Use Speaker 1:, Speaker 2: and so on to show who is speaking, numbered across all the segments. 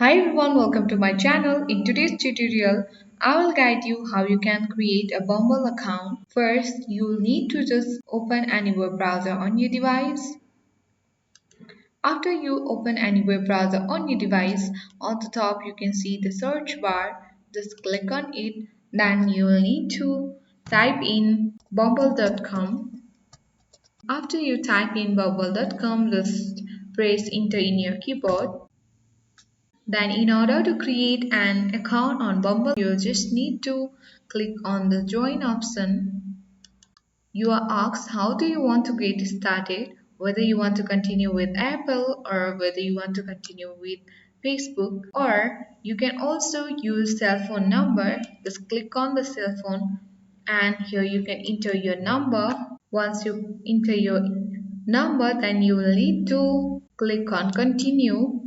Speaker 1: Hi everyone, welcome to my channel. In today's tutorial, I will guide you how you can create a Bumble account. First, you will need to just open any web browser on your device. After you open any web browser on your device, on the top you can see the search bar. Just click on it. Then you will need to type in bumble.com. After you type in bumble.com, just press enter in your keyboard. Then in order to create an account on Bumble, you just need to click on the join option. You are asked how do you want to get started, whether you want to continue with Apple or whether you want to continue with Facebook, or you can also use cell phone number. Just click on the cell phone and here you can enter your number. Once you enter your number, then you will need to click on continue.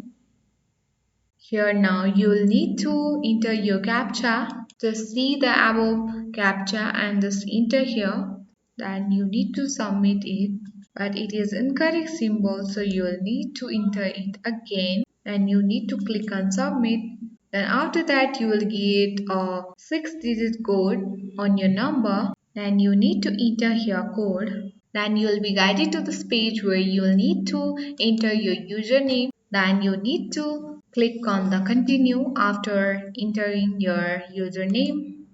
Speaker 1: Here now you'll need to enter your captcha. Just see the above captcha and just enter here. Then you need to submit it. But it is incorrect symbol, so you'll need to enter it again. And you need to click on submit. Then after that you will get a 6-digit code on your number. Then you need to enter your code. Then you will be guided to this page where you will need to enter your username. Then you need to click on the continue after entering your username.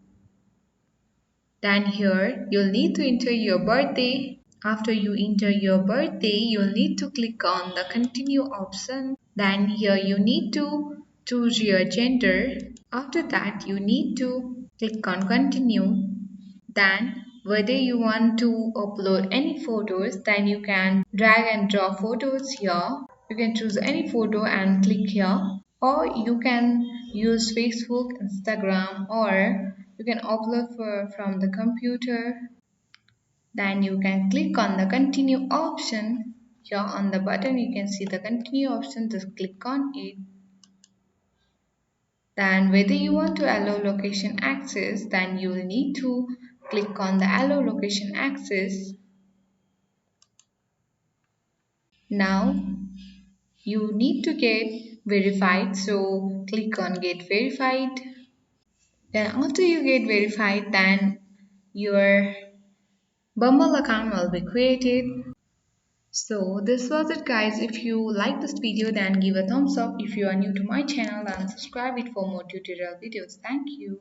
Speaker 1: Then here you'll need to enter your birthday. After you enter your birthday, you'll need to click on the continue option. Then here you need to choose your gender. After that, you need to click on continue. Then whether you want to upload any photos, then you can drag and drop photos here. You can choose any photo and click here, or you can use Facebook, Instagram, or you can upload from the computer. Then you can click on the continue option. Here on the button you can see the continue option, just click on it. Then whether you want to allow location access, then you will need to click on the allow location access. Now you need to get verified, so click on get verified. Then after you get verified, then your Bumble account will be created. So this was it guys. If you like this video, then give a thumbs up. If you are new to my channel, then subscribe it for more tutorial videos. Thank you.